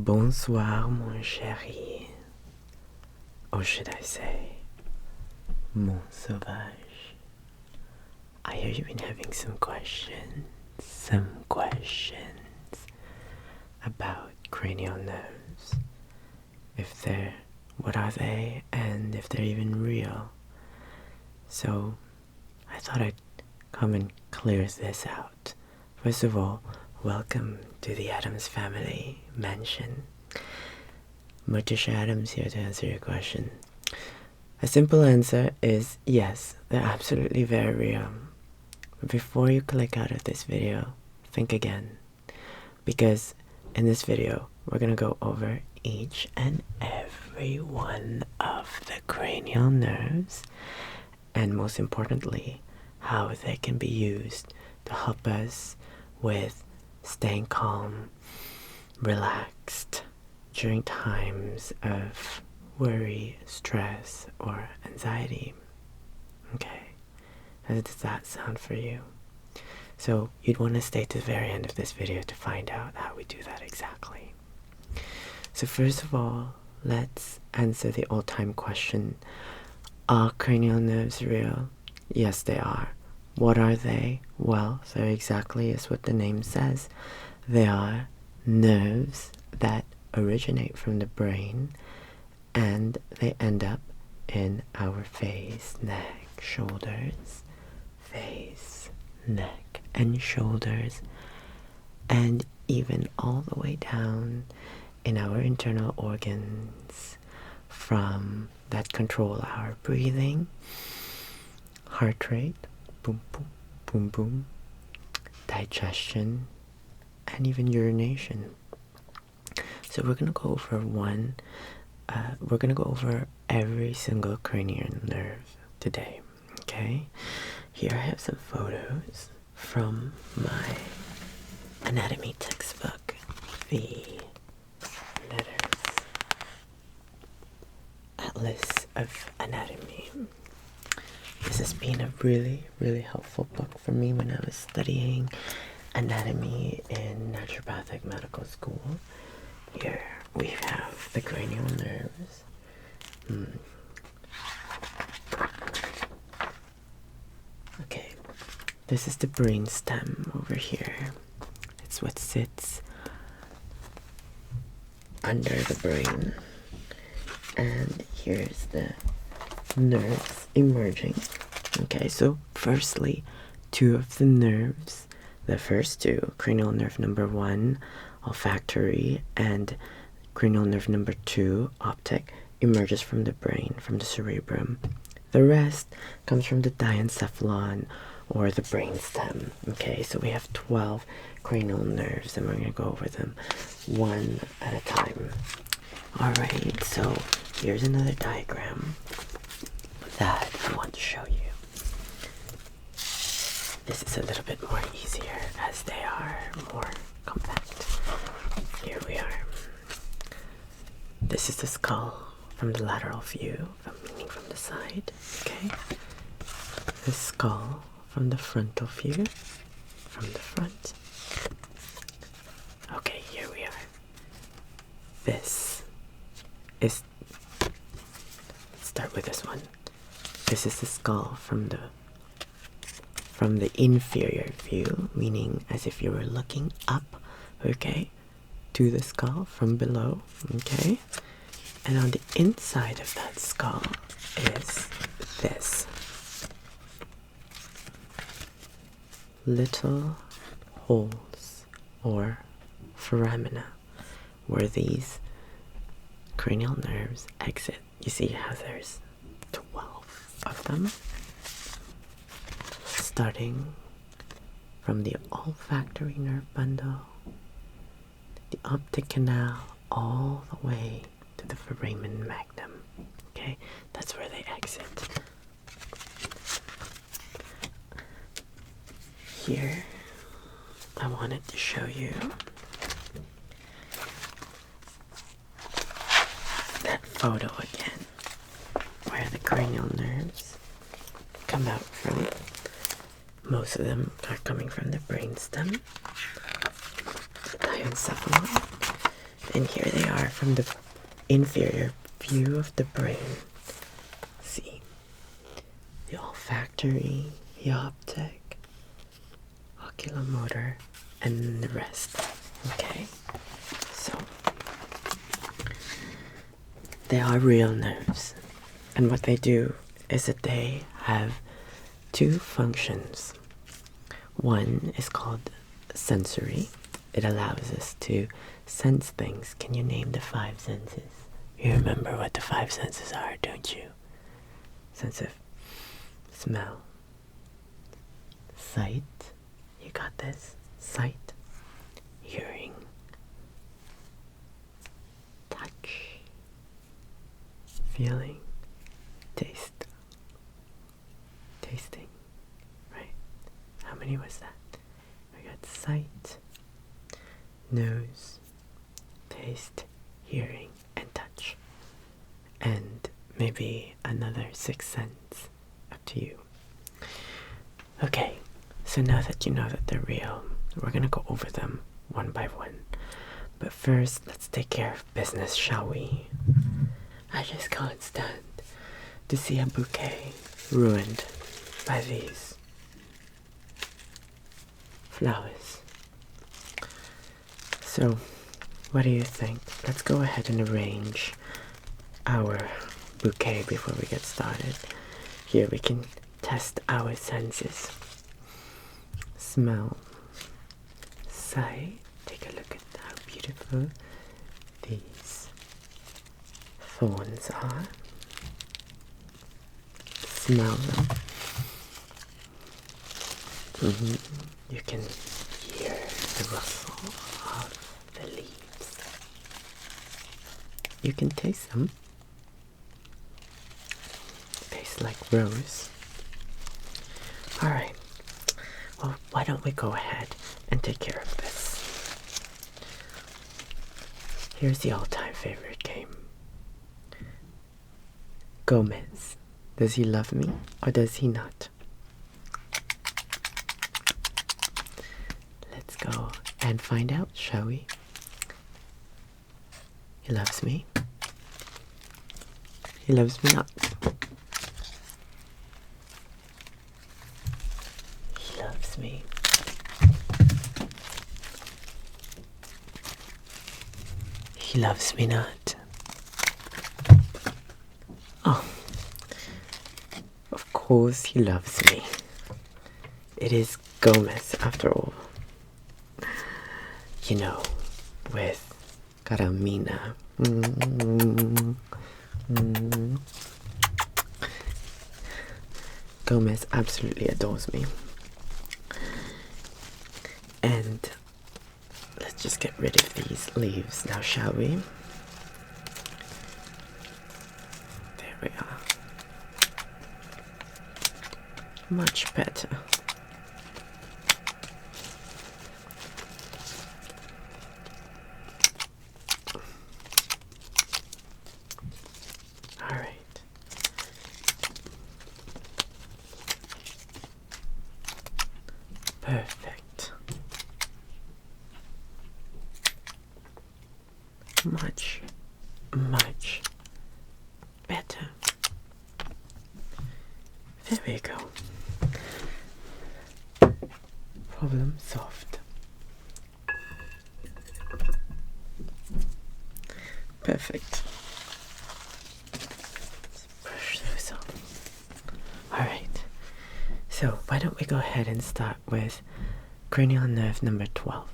Bonsoir, mon chéri. Or should I say, mon sauvage. I hear you've been having some questions about cranial nerves. What are they, and if they're even real. So, I thought I'd come and clear this out. First of all, welcome to the Addams Family mansion. Morticia Addams here to answer your question. A simple answer is yes, they're absolutely very real. But before you click out of this video, think again. Because in this video, we're going to go over each and every one of the cranial nerves, and most importantly, how they can be used to help us with staying calm, relaxed during times of worry, stress, or anxiety. Okay, how does that sound for you? So you'd want to stay to the very end of this video to find out how we do that exactly. So first of all, let's answer the old-time question. Are cranial nerves real? Yes, they are. What are they? Well, they're exactly as what the name says. They are nerves that originate from the brain, and they end up in our face, neck, shoulders, face, neck, and shoulders, and even all the way down in our internal organs that control our breathing, heart rate, boom, boom, boom, boom, digestion, and even urination. So we're gonna go over every single cranial nerve today. Okay? Here I have some photos from my anatomy textbook, the Atlas of Anatomy. This has been a really, really helpful book for me when I was studying anatomy in naturopathic medical school. Here we have the cranial nerves. Okay, this is the brain stem over here. It's what sits under the brain. And here's the nerves emerging. Okay, so firstly, two of the nerves, the first two, cranial nerve number 1, olfactory, and cranial nerve number 2, optic, emerges from the brain, from the cerebrum. The rest comes from the diencephalon, or the brainstem. Okay, so we have 12 cranial nerves, and we're going to go over them one at a time. Alright, so here's another diagram that I want to show you. This is a little bit more easier as they are more compact. Here we are. This is the skull from the lateral view, meaning from the side. Okay. The skull from the frontal view, from the front. Okay, here we are. Let's start with this one. This is the skull from the inferior view, meaning as if you were looking up, okay, to the skull from below, okay? And on the inside of that skull is this. Little holes or foramina where these cranial nerves exit. You see how there's 12 of them, starting from the olfactory nerve bundle, the optic canal, all the way to the foramen magnum. Okay, that's where they exit. Here, I wanted to show you that photo again, where the cranial nerves come out from. Most of them are coming from the brainstem, the diencephalon, And here they are from the inferior view of the brain. See, the olfactory, the optic, oculomotor, and the rest. Okay, so they are real nerves, and what they do is that they have two functions. One is called sensory. It allows us to sense things. Can you name the 5 senses? You remember what the 5 senses are, don't you? Sense of smell, sight, you got this, sight, hearing, touch, feeling, taste, tasting, right? How many was that? We got sight, nose, taste, hearing, and touch. And maybe another 6th sense. Up to you. Okay, so now that you know that they're real, we're gonna go over them one by one. But first, let's take care of business, shall we? I just can't stand to see a bouquet ruined by these flowers. So, what do you think? Let's go ahead and arrange our bouquet before we get started. Here we can test our senses. Smell, sight. Take a look at how beautiful these thorns are. Smell them. You can hear the rustle of the leaves. You can taste them. Tastes like rose. Alright. Well, why don't we go ahead and take care of this? Here's the all-time favorite game. Gomez. Does he love me or does he not? Let's go and find out, shall we? He loves me. He loves me not. He loves me. He loves me not. Oh, of course he loves me. It is Gomez after all. You know, with Carmina. Gomez absolutely adores me. And let's just get rid of these leaves now, shall we? There we are. Much better. Alright. Perfect. Much, much better. There we go. Problem solved. Perfect. Let's brush those off. Alright. So, why don't we go ahead and start with cranial nerve number 12.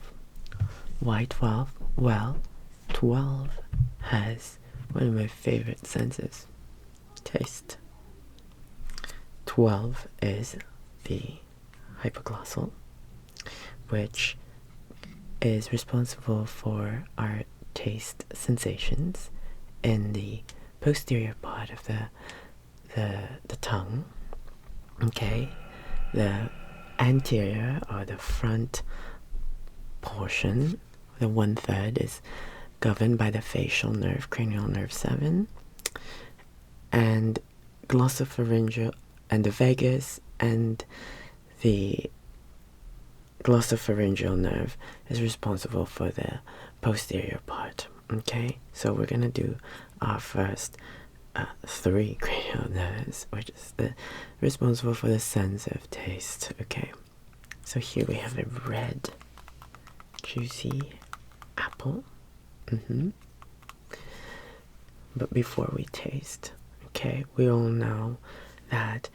Why 12? Well, 12 has one of my favorite senses. Taste. 12 is the hypoglossal, which is responsible for our taste sensations in the posterior part of the tongue. Okay, the anterior or the front portion, the 1/3, is governed by the facial nerve, cranial nerve 7, and glossopharyngeal, and the vagus and the glossopharyngeal nerve is responsible for the posterior part. Okay, so we're gonna do our first 3 cranial nerves, which is responsible for the sense of taste. Okay, so here we have a red, juicy apple. But before we taste, okay, we all know that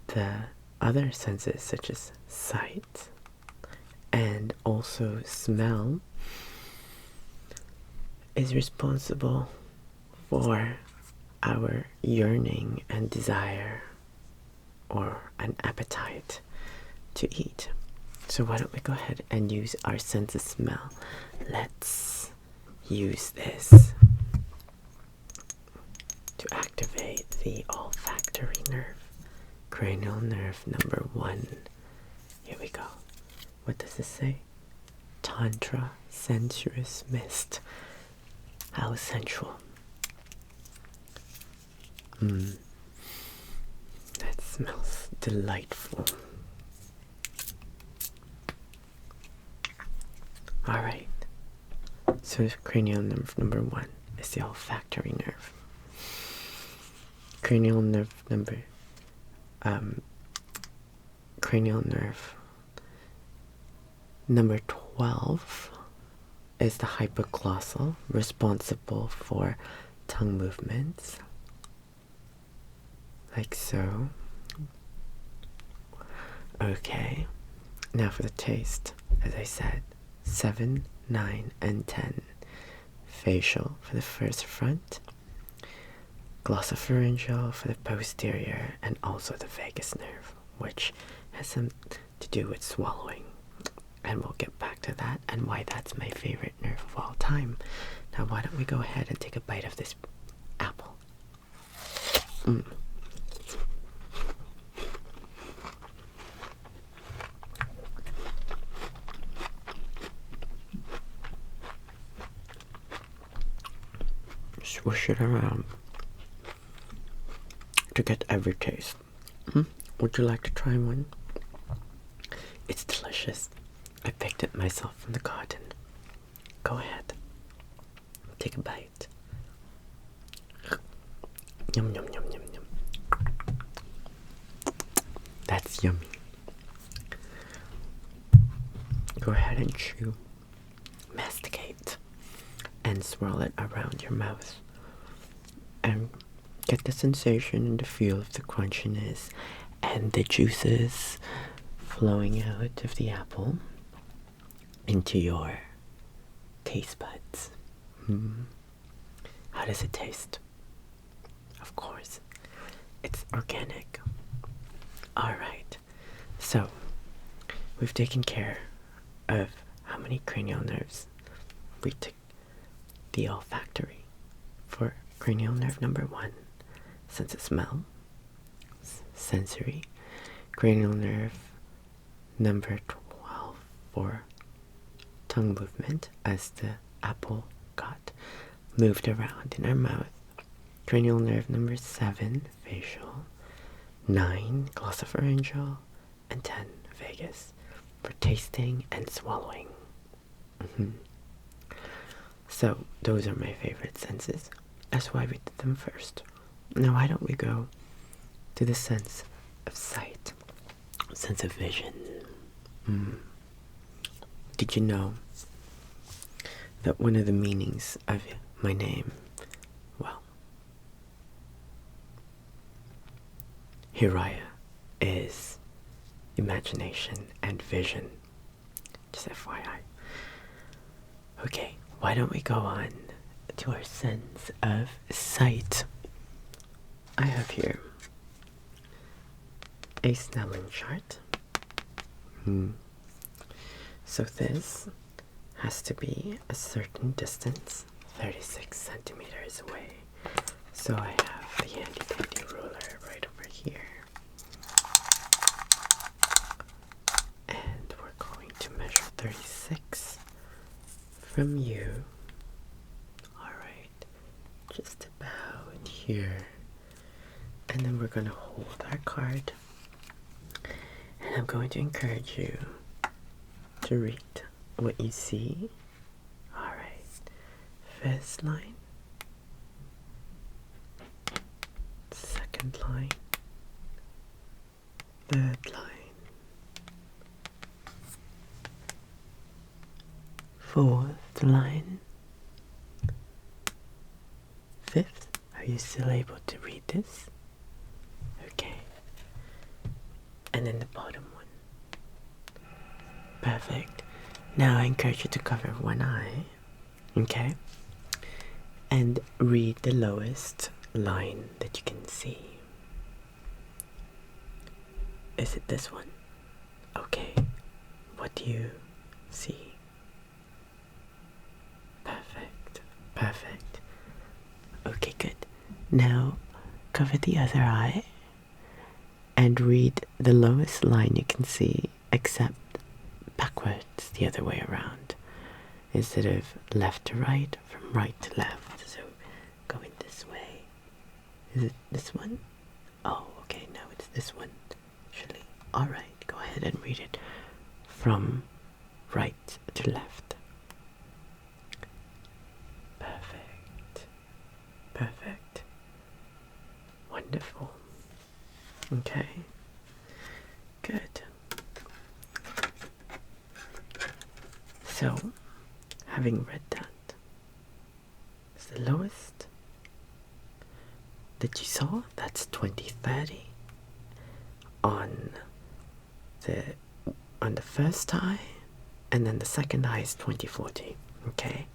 the other senses, such as sight and also smell, is responsible for our yearning and desire or an appetite to eat. So why don't we go ahead and use our sense of smell? Let's use this to activate the olfactory nerve, cranial nerve number 1. Here we go. What does this say? Tantra sensuous mist. How sensual. That smells delightful. Alright. So cranial nerve number 1 is the olfactory nerve. Cranial nerve number 12 is the hypoglossal, responsible for tongue movements, like so. Okay, now for the taste, as I said, 7, 9, and 10. Facial for the first front, glossopharyngeal for the posterior, and also the vagus nerve, which has something to do with swallowing. And we'll get back to that and why that's my favorite nerve of all time. Now why don't we go ahead and take a bite of this apple. Swish it around to get every taste. Would you like to try one? It's delicious. I picked it myself from the garden. Go ahead. Take a bite. Yum, yum, yum, yum, yum. That's yummy. Go ahead and chew. Masticate. And swirl it around your mouth. And get the sensation and the feel of the crunchiness and the juices flowing out of the apple into your taste buds. How does it taste? Of course, it's organic. Alright, so we've taken care of how many cranial nerves. We took the olfactory for cranial nerve number 1, sense of smell, sensory. Cranial nerve number 12 for tongue movement, as the apple got moved around in our mouth. Cranial nerve number 7, facial. 9, glossopharyngeal. And 10, vagus, for tasting and swallowing. So those are my favorite senses. That's why we did them first. Now why don't we go to the sense of sight, sense of vision. Did you know that one of the meanings of my name, well, Hiraya, is imagination and vision? Just FYI. Okay, why don't we go on to our sense of sight? I have here a Snellen chart. So this has to be a certain distance, 36 centimeters away. So I have the handy dandy ruler right over here. And we're going to measure 36 from you. Alright, just about here. And then we're going to hold our card. And I'm going to encourage you to read what you see. Alright. first line, second line, third line, fourth line, fifth. Are you still able to read this? Okay. And then the bottom one. Perfect. Now I encourage you to cover one eye. Okay? And read the lowest line that you can see. Is it this one? Okay. What do you see? Perfect. Perfect. Okay, good. Now cover the other eye and read the lowest line you can see, except backwards, the other way around. Instead of left to right, from right to left. So going this way. Is it this one? Oh, okay, no, it's this one. Actually, alright, go ahead and read it from right to left. Perfect. Perfect. Wonderful. Okay. Good. So, having read that, is the lowest that you saw, that's 2030 on the first eye, and then the second eye is 2040. Okay,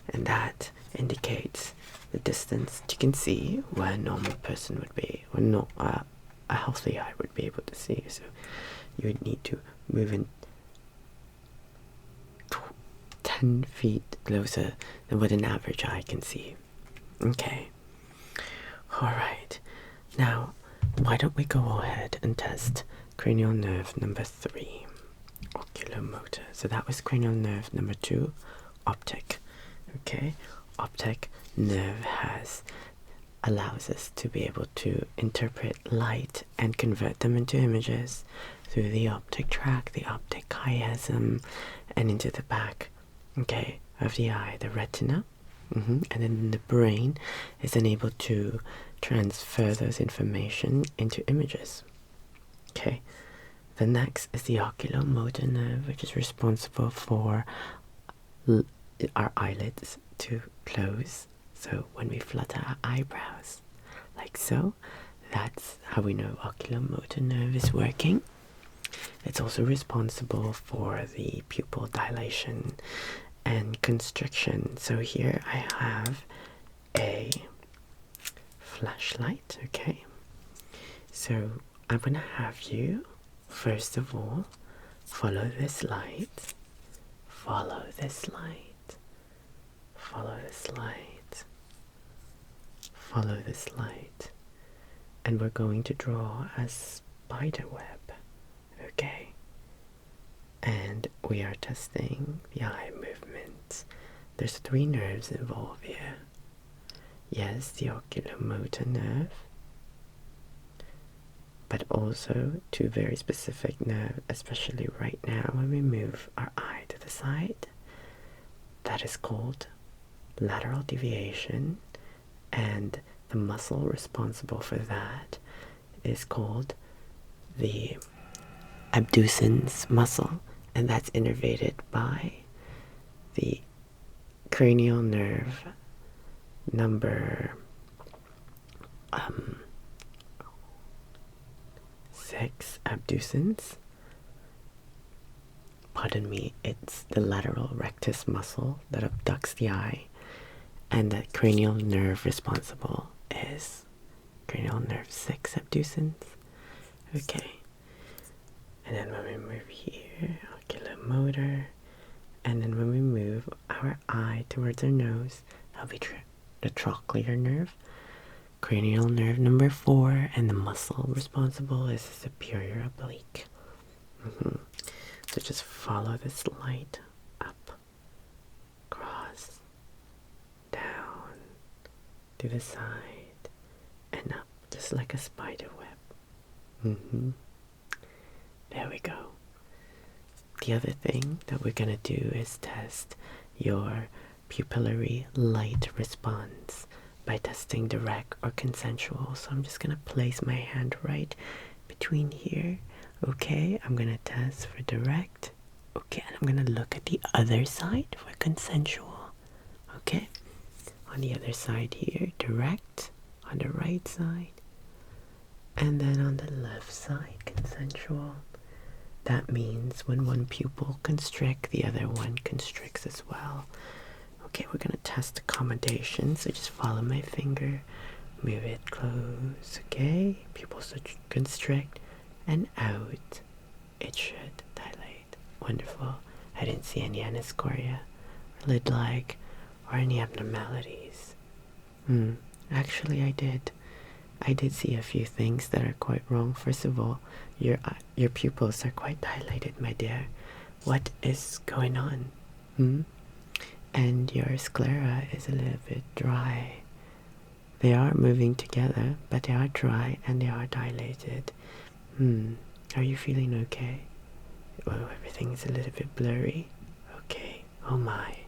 and that indicates the distance that you can see where a normal person would be, or not a healthy eye would be able to see. So you would need to move in 10 feet closer than what an average eye can see. Okay. Alright. Now, why don't we go ahead and test cranial nerve number 3, oculomotor. So that was cranial nerve number 2, optic. Okay. Optic nerve allows us to be able to interpret light and convert them into images through the optic tract, the optic chiasm, and into the back, okay, of the eye, the retina. And then the brain is then able to transfer those information into images. Okay. The next is the oculomotor nerve, which is responsible for our eyelids to close. So when we flutter our eyebrows, like so, that's how we know oculomotor nerve is working. It's also responsible for the pupil dilation and constriction. So here I have a flashlight, okay? So I'm gonna have you, first of all, follow this light, follow this light, follow this light, follow this light, and we're going to draw a spider web, okay? And we are testing the eye movements. There's 3 nerves involved here. Yes, the oculomotor nerve, but also 2 very specific nerves, especially right now when we move our eye to the side. That is called lateral deviation, and the muscle responsible for that is called the abducens muscle, and that's innervated by the cranial nerve number 6 abducens. Pardon me, it's the lateral rectus muscle that abducts the eye, and the cranial nerve responsible is cranial nerve 6 abducens. Okay. And then when we move here, oculomotor, and then when we move our eye towards our nose, that'll be the trochlear nerve, cranial nerve number 4, and the muscle responsible is the superior oblique. So just follow this light up, across, down, to the side, and up, just like a spider web. There we go. The other thing that we're gonna do is test your pupillary light response by testing direct or consensual. So I'm just gonna place my hand right between here. Okay, I'm gonna test for direct. Okay, and I'm gonna look at the other side for consensual. Okay, on the other side here, direct on the right side, and then on the left side, consensual. That means when one pupil constricts, the other one constricts as well. Okay, we're gonna test accommodation, so just follow my finger, move it close, okay? Pupils constrict, and out. It should dilate. Wonderful. I didn't see any anoscoria, or lid-like, or any abnormalities. Actually I did. I did see a few things that are quite wrong. First of all, your pupils are quite dilated, my dear. What is going on? And your sclera is a little bit dry. They are moving together, but they are dry and they are dilated. Are you feeling okay? Well, everything's a little bit blurry. Okay. Oh my.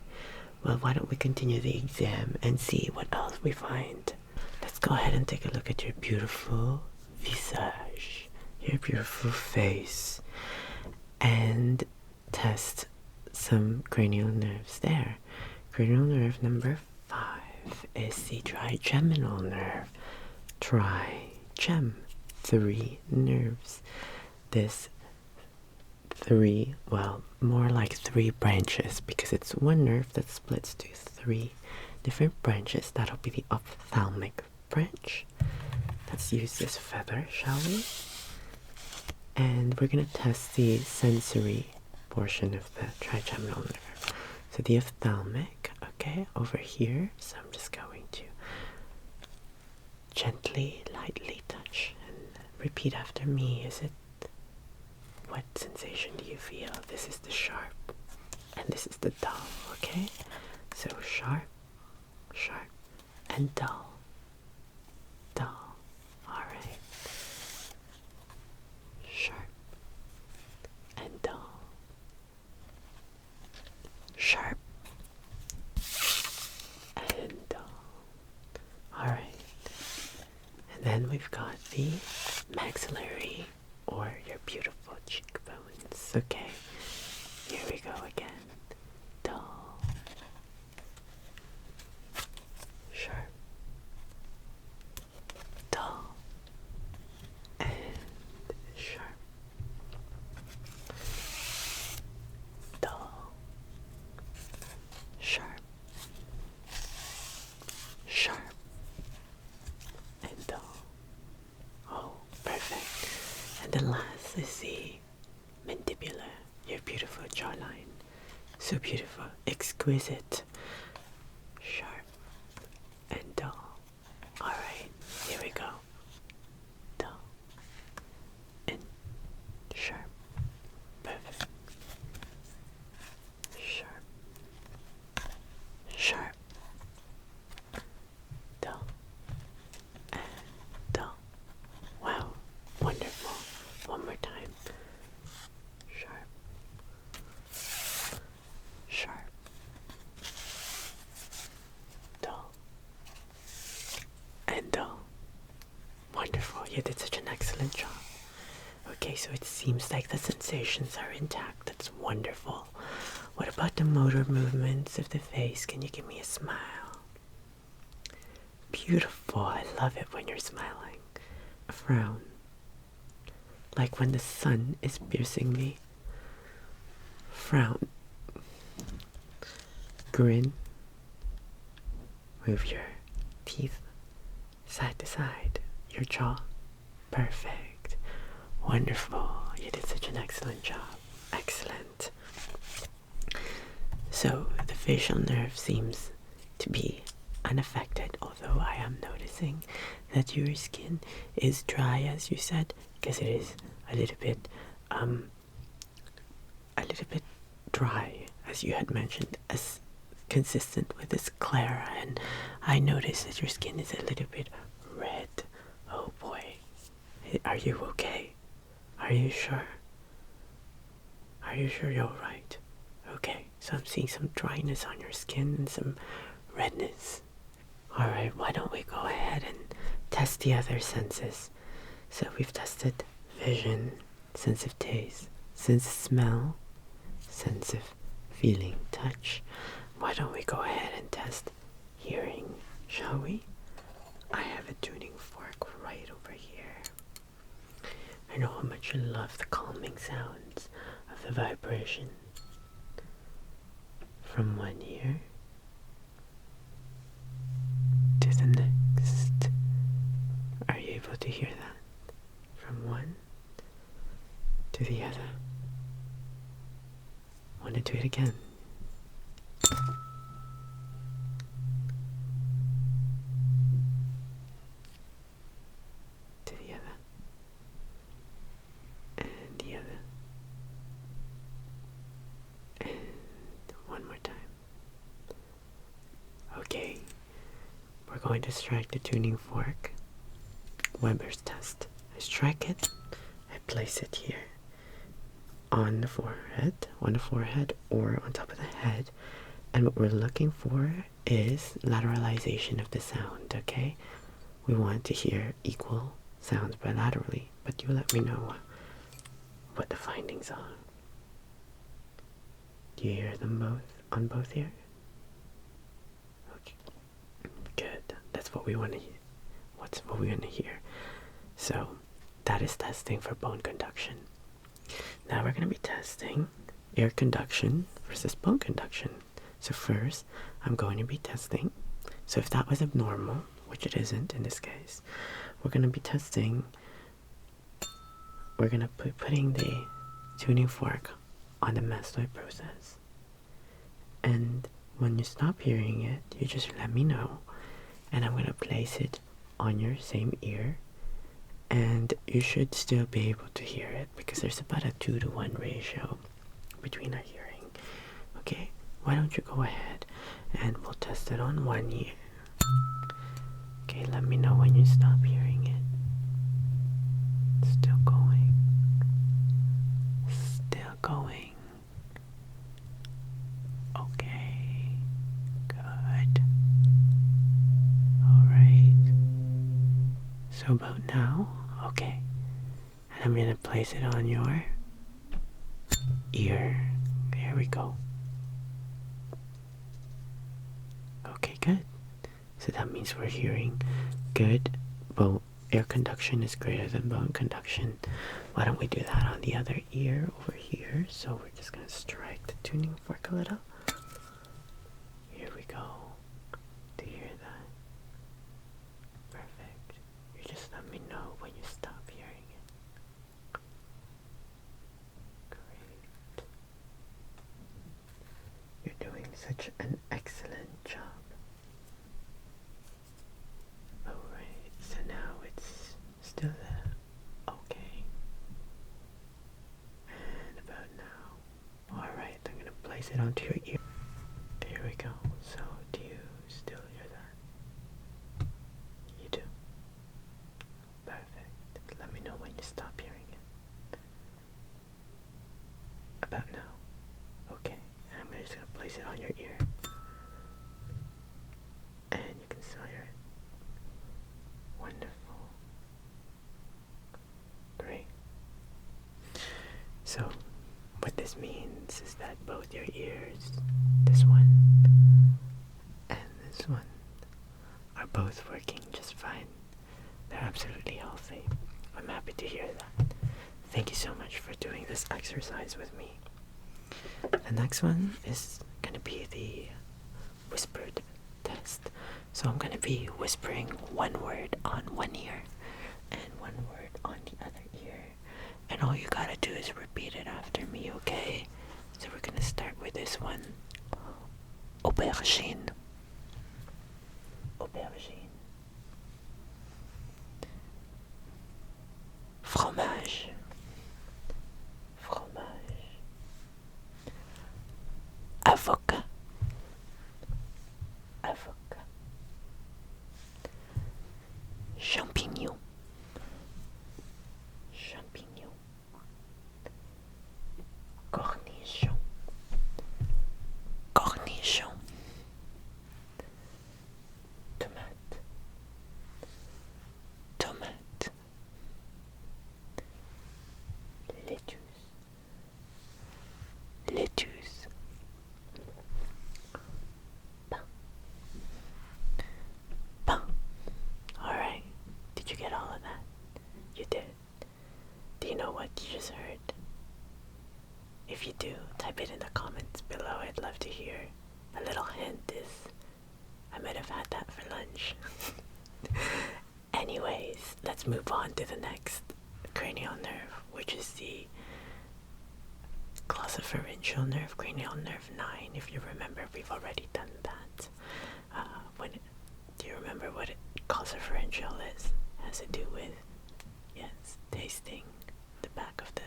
Well, why don't we continue the exam and see what else we find? Let's go ahead and take a look at your beautiful visage, your beautiful face, and test some cranial nerves there. Cranial nerve number 5 is the trigeminal nerve. Trigem, 3 nerves. This 3, well, more like 3 branches, because it's one nerve that splits to 3 different branches. That'll be the ophthalmic branch. Let's use this feather, shall we? And we're going to test the sensory portion of the trigeminal nerve. So the ophthalmic, okay, over here. So I'm just going to gently, lightly touch and repeat after me. What sensation do you feel? This is the sharp and this is the dull, okay? So sharp, sharp, and dull, dull. Alright. Sharp and dull. Sharp and dull. Alright. And then we've got the maxillary, or your beautiful cheekbones. Okay, here we go again. Dull, sharp, dull, and sharp, dull, sharp, sharp, and dull. Oh, perfect. And the last is the mandibular, your beautiful jawline. So beautiful, exquisite, sharp, and dull. Alright, here we go. Dull, and sharp. Perfect. Sharp, sharp, dull, and dull. Wow, wonderful. One more time. Sharp, sharp, dull, and dull. Wonderful. You did such an excellent job. Okay, so it seems like the sensations are intact. That's wonderful. What about the motor movements of the face? Can you give me a smile? Beautiful. I love it when you're smiling. A frown. Like when the sun is piercing me. Frown. Grin. Move your teeth side to side. Your jaw. Perfect. Wonderful. You did such an excellent job. Excellent. So the facial nerve seems to be unaffected, although I am noticing that your skin is dry, as you said, because it is a little bit dry, as you had mentioned, as consistent with the sclera, and I noticed that your skin is a little bit red. Oh boy. Are you okay? Are you sure? Are you sure you're alright? Okay, So I'm seeing some dryness on your skin and some redness. Alright, why don't we go ahead and test the other senses? So we've tested vision, sense of taste, sense of smell, sense of feeling, touch. Why don't we go ahead and test hearing, shall we? I have a tuning fork right over here. I know how much you love the calming sounds of the vibration. From one ear to the next. Are you able to hear that? From one to the other. Want to do it again? To the other. And the other. And one more time. Okay. We're going to strike the tuning fork. Weber's test. I strike it. I place it here. On the forehead or on top of the head, and what we're looking for is lateralization of the sound, okay? We want to hear equal sounds bilaterally, but you let me know what the findings are. Do you hear them both on both ears? Okay, good. That's what we want to hear. What's what we want to hear. So that is testing for bone conduction. Now we're going to be testing air conduction versus bone conduction. So first, I'm going to be testing. So if that was abnormal, which it isn't in this case, we're going to be testing. We're going to be putting the tuning fork on the mastoid process. And when you stop hearing it, you just let me know. And I'm going to place it on your same ear. And you should still be able to hear it because there's about a 2-to-1 ratio between our hearing. Okay, why don't you go ahead and we'll test it on one ear. Okay, let me know when you stop hearing it. Still going. Still going. Okay, good. Alright. So about now, okay. And I'm going to place it on your ear. There we go. Okay, good. So that means we're hearing good. Air conduction is greater than bone conduction. Why don't we do that on the other ear over here? So we're just going to strike the tuning fork a little. Here we go. Do you hear that? Perfect. You just let me know when you stop hearing it. Great. You're doing such an excellent job. Alright, so now it's still there. Okay. And about now. Alright, I'm gonna place it onto your ear. There we go. So, do you still hear that? You do. Perfect. Let me know when you stop hearing it. About now. Okay. And I'm just gonna place it on your ear. And you can still hear it. Wonderful. Great. So, what this means is that both your ears, this one and this one, are both working just fine. They're absolutely healthy. I'm happy to hear that. Thank you so much for doing this exercise with me. The next one is going to be the whispered test. So I'm going to be whispering one word on one ear and one word on the other ear. And all you gotta do is repeat it after me, okay? So we're gonna start with this one. Aubergine. Aubergine. Fromage. Fromage. Avocat. Avocat. Champignon. Champignon. Cornichon. let's move on to the next cranial nerve, which is the glossopharyngeal nerve, cranial nerve 9. If you remember, we've already done that. Do you remember what glossopharyngeal is? It has to do with, yes, tasting the back of the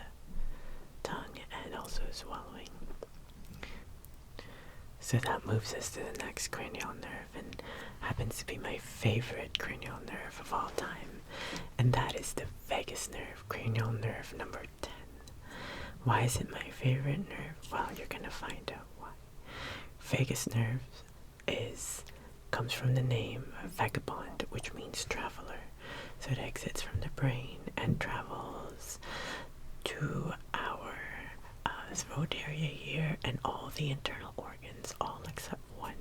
tongue and also swallowing. So that moves us to the next cranial nerve, and happens to be my favorite cranial nerve of all time, and that is the vagus nerve, cranial nerve number 10. Why is it my favorite nerve? Well, you're gonna find out why. Vagus nerve comes from the name vagabond, which means traveler. So it exits from the brain and travels to our throat area here and all the internal organs, all except one,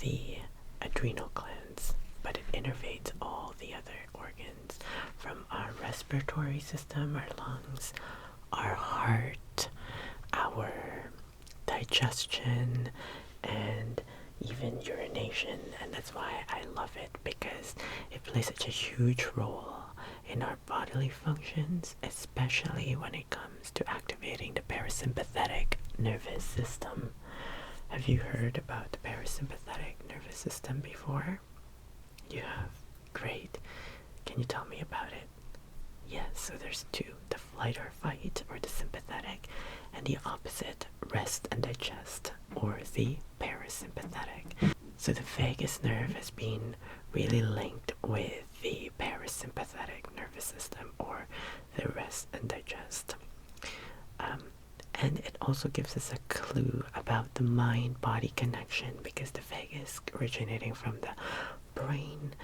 the adrenal glands. But it innervates all the other organs, from our respiratory system, our lungs, our heart, our digestion, and even urination. And that's why I love it, because it plays such a huge role in our bodily functions, especially when it comes to activating the parasympathetic nervous system. Have you heard about the parasympathetic nervous system before? You have? Great. Can you tell me about it? Yes, so there's two, the flight or fight, or the sympathetic, and the opposite, rest and digest, or the parasympathetic. So the vagus nerve has been really linked with the parasympathetic nervous system, or the rest and digest. And it also gives us a clue about the mind-body connection, because the vagus originating from the brain,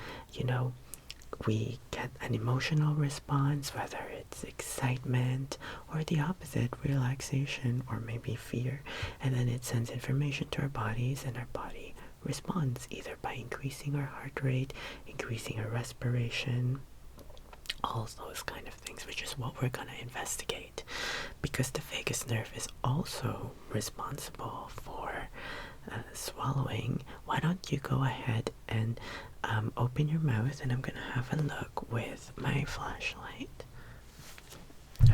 we get an emotional response, whether it's excitement or the opposite, relaxation or maybe fear, and then it sends information to our bodies, and our body responds either by increasing our heart rate, increasing our respiration, all those kind of things, which is what we're going to investigate, because the vagus nerve is also responsible for swallowing. Why don't you go ahead and open your mouth, and I'm gonna have a look with my flashlight.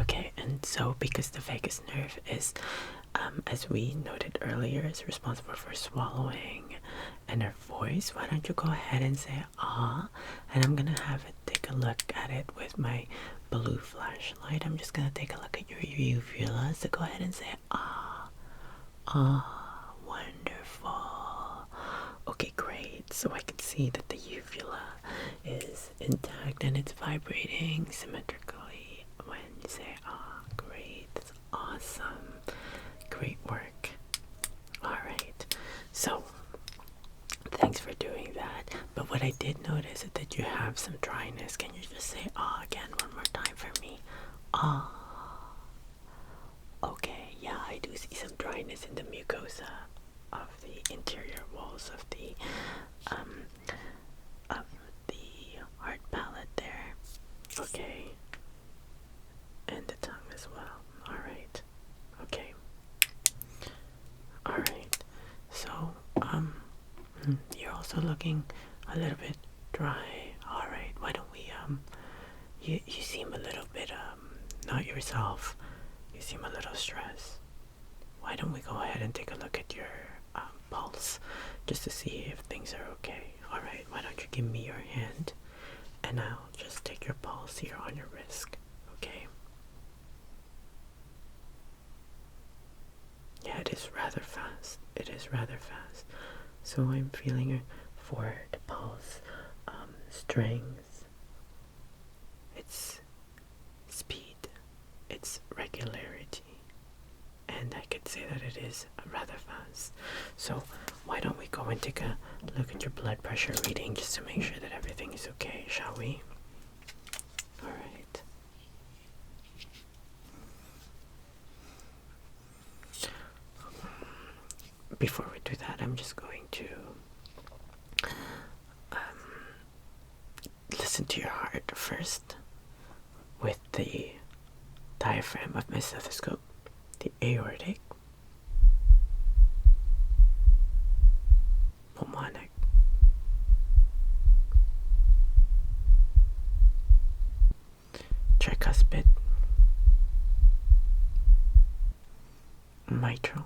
Okay, and so because the vagus nerve is, as we noted earlier, is responsible for swallowing and our voice, why don't you go ahead and say ah, and I'm gonna have it take a look at it with my blue flashlight. I'm just gonna take a look at your uvula, so go ahead and say ah. Ah, wonderful. Okay, great. So I can see that the uvula is intact and it's vibrating symmetrically when you say ah. Great. That's awesome. Great work. Alright. So, thanks for doing that. But what I did notice is that you have some dryness. Can you just say ah again one more time for me? Ah. Okay, yeah, I do see some dryness in the mucosa of the interior walls of the heart palate there. Okay. And the tongue as well. Alright. Okay. Alright. So, you're also looking a little bit dry. Alright, why don't we, you seem a little bit, not yourself. You seem a little stressed. Why don't we go ahead and take a look at your pulse, just to see if things are okay. Alright, why don't you give me your hand, and I'll just take your pulse here on your wrist. Okay? Yeah, it is rather fast. It is rather fast. So I'm feeling for the pulse strength, its speed, its regularity, and I could say that it is rather fast. So why don't we go and take a look at your blood pressure reading, just to make sure that everything is okay, shall we? Alright. Before we do that, I'm just going to listen to your heart first with the diaphragm of my stethoscope, the aortic, pulmonic, tricuspid, mitral,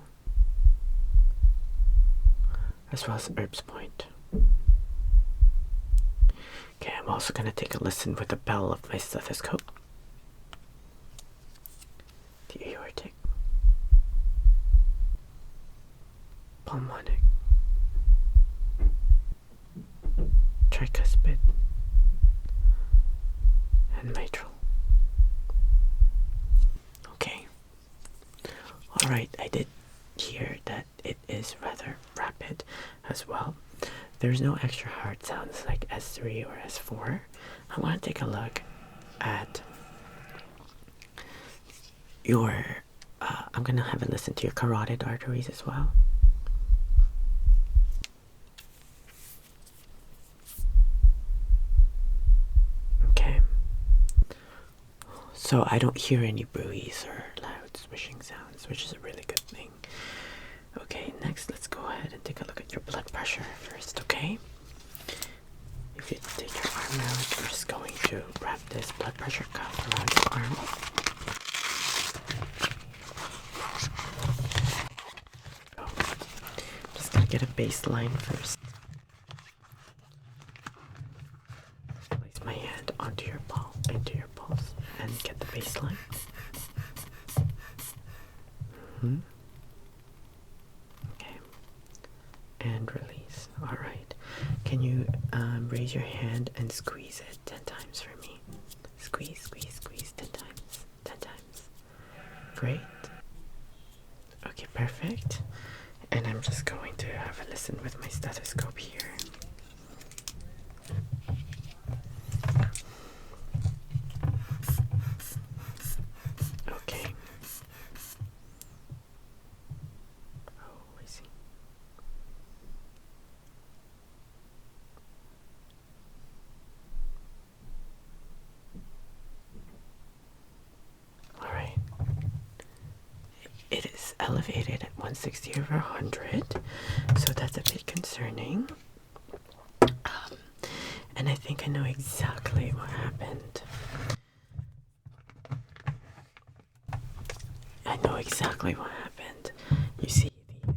as well as Erb's point. Okay, I'm also going to take a listen with the bell of my stethoscope. The aortic, pulmonic, tricuspid, and mitral. Okay. Alright, I did hear that it is rather rapid as well. There's no extra hard sounds like S3 or S4. I want to take a look at your, I'm going to have a listen to your carotid arteries as well. Okay. So I don't hear any buoys or loud swishing sounds, which is a really good thing. Okay, next let's go ahead and take a look at your blood pressure first, okay? If you take your arm out, I'm just going to wrap this blood pressure cuff around your arm. So, I'm just gonna get a baseline first. Place my hand onto your pulse, and get the baseline. Okay. And release. Alright. Can you raise your hand and squeeze it 10 times for me? Squeeze, squeeze, squeeze 10 times. 10 times. Great. Okay, perfect. And I'm just going to have a listen with my stethoscope here. Okay. Oh, I see. Alright. It is elevated at 160/100, so that's a bit concerning. And I think I know exactly what happened. I know exactly what happened. You see these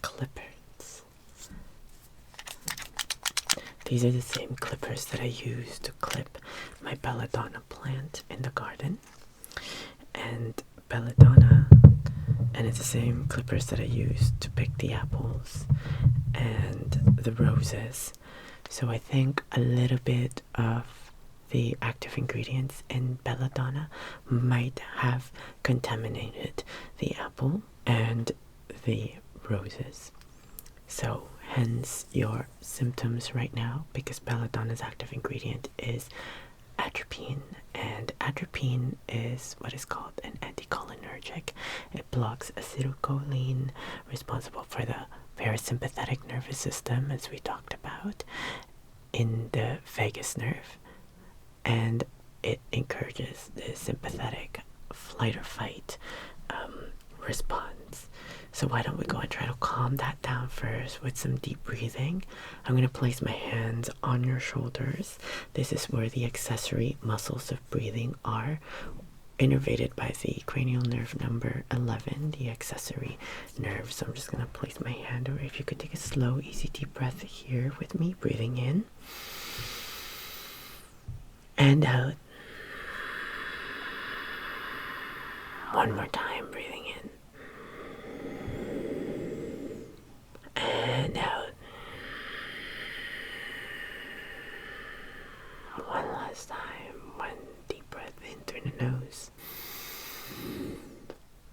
clippers. These are the same clippers that I use to clip my belladonna plant in the garden. And belladonna, and it's the same clippers that I use to pick the apples and the roses. So I think a little bit of the active ingredients in belladonna might have contaminated the apple and the roses. So hence your symptoms right now, because belladonna's active ingredient is atropine, and atropine is what is called an anticholinergic. It blocks acetylcholine, responsible for the parasympathetic nervous system, as we talked about, in the vagus nerve, and it encourages the sympathetic flight or fight response. So why don't we go and try to calm that down first with some deep breathing. I'm going to place my hands on your shoulders. This is where the accessory muscles of breathing are, innervated by the cranial nerve number 11, the accessory nerve. So I'm just going to place my hand over. If you could take a slow, easy, deep breath here with me, breathing in and out. One more time, breathing in and out. One last time. One deep breath in through the nose.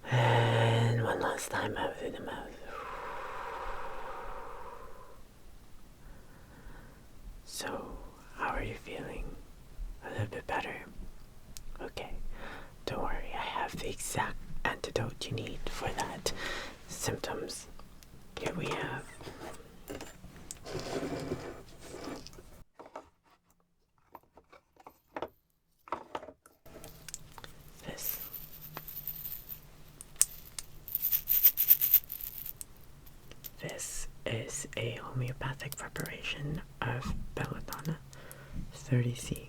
And one last time out through the mouth. So, how are you feeling? A little bit better? Okay. Don't worry, I have the exact antidote you need for that symptoms. Here we have this. This is a homeopathic preparation of belladonna 30C.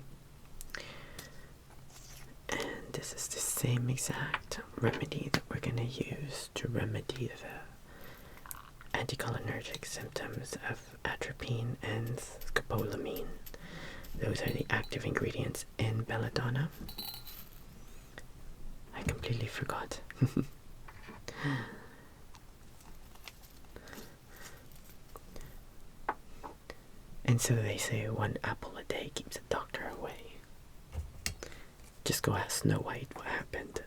same exact remedy that we're going to use to remedy the anticholinergic symptoms of atropine and scopolamine. Those are the active ingredients in belladonna. I completely forgot. And so they say 1 apple a day keeps a doctor away. Just go ask Snow White what happened.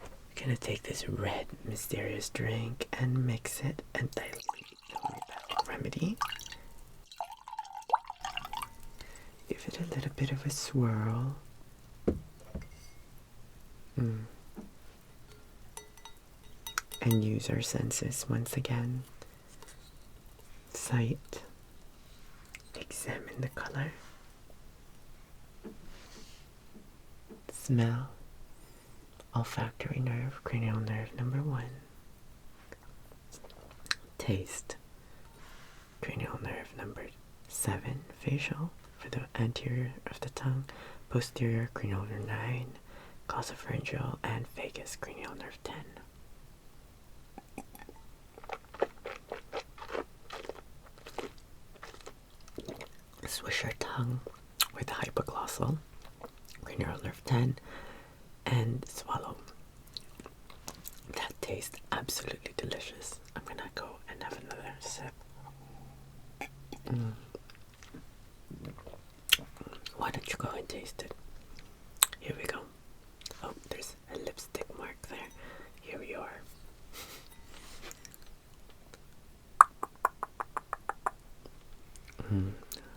We're gonna take this red mysterious drink and mix it and dilute the remedy. Give it a little bit of a swirl. And use our senses once again. Sight. Examine the color. Smell. Olfactory nerve, cranial nerve number 1. Taste. Cranial nerve number 7. Facial for the anterior of the tongue. Posterior cranial nerve 9. Glossopharyngeal and vagus cranial nerve 10. Swish our tongue with hypoglossal, cranial nerve 10, and swallow. That tastes absolutely delicious. I'm gonna go and have another sip. Why don't you go and taste it? Here we go. Oh, there's a lipstick mark there. Here we are.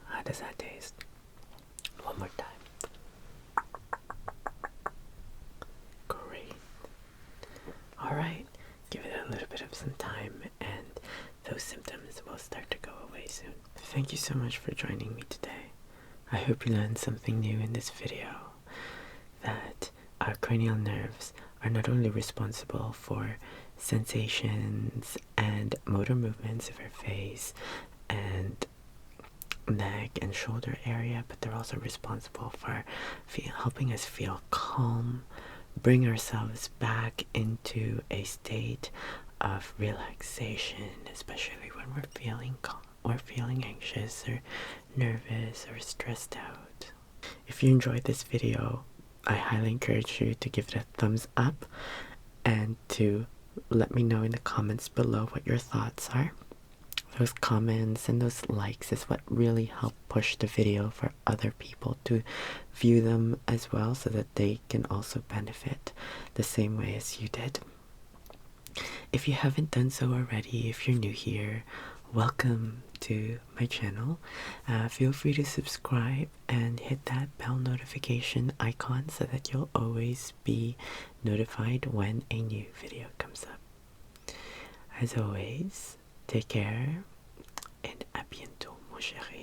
How does that taste? One more time. Great. Alright, give it a little bit of some time and those symptoms will start to go away soon. Thank you so much for joining me today. I hope you learned something new in this video. That our cranial nerves are not only responsible for sensations and motor movements of our face and neck and shoulder area, but they're also responsible for helping us feel calm, bring ourselves back into a state of relaxation, especially when we're feeling calm or feeling anxious or nervous or stressed out. If you enjoyed this video, I highly encourage you to give it a thumbs up and to let me know in the comments below what your thoughts are. Those comments and those likes is what really help push the video for other people to view them as well, so that they can also benefit the same way as you did. If you haven't done so already, if you're new here, welcome to my channel. Feel free to subscribe and hit that bell notification icon so that you'll always be notified when a new video comes up. As always, take care, and à bientôt, mon chéri.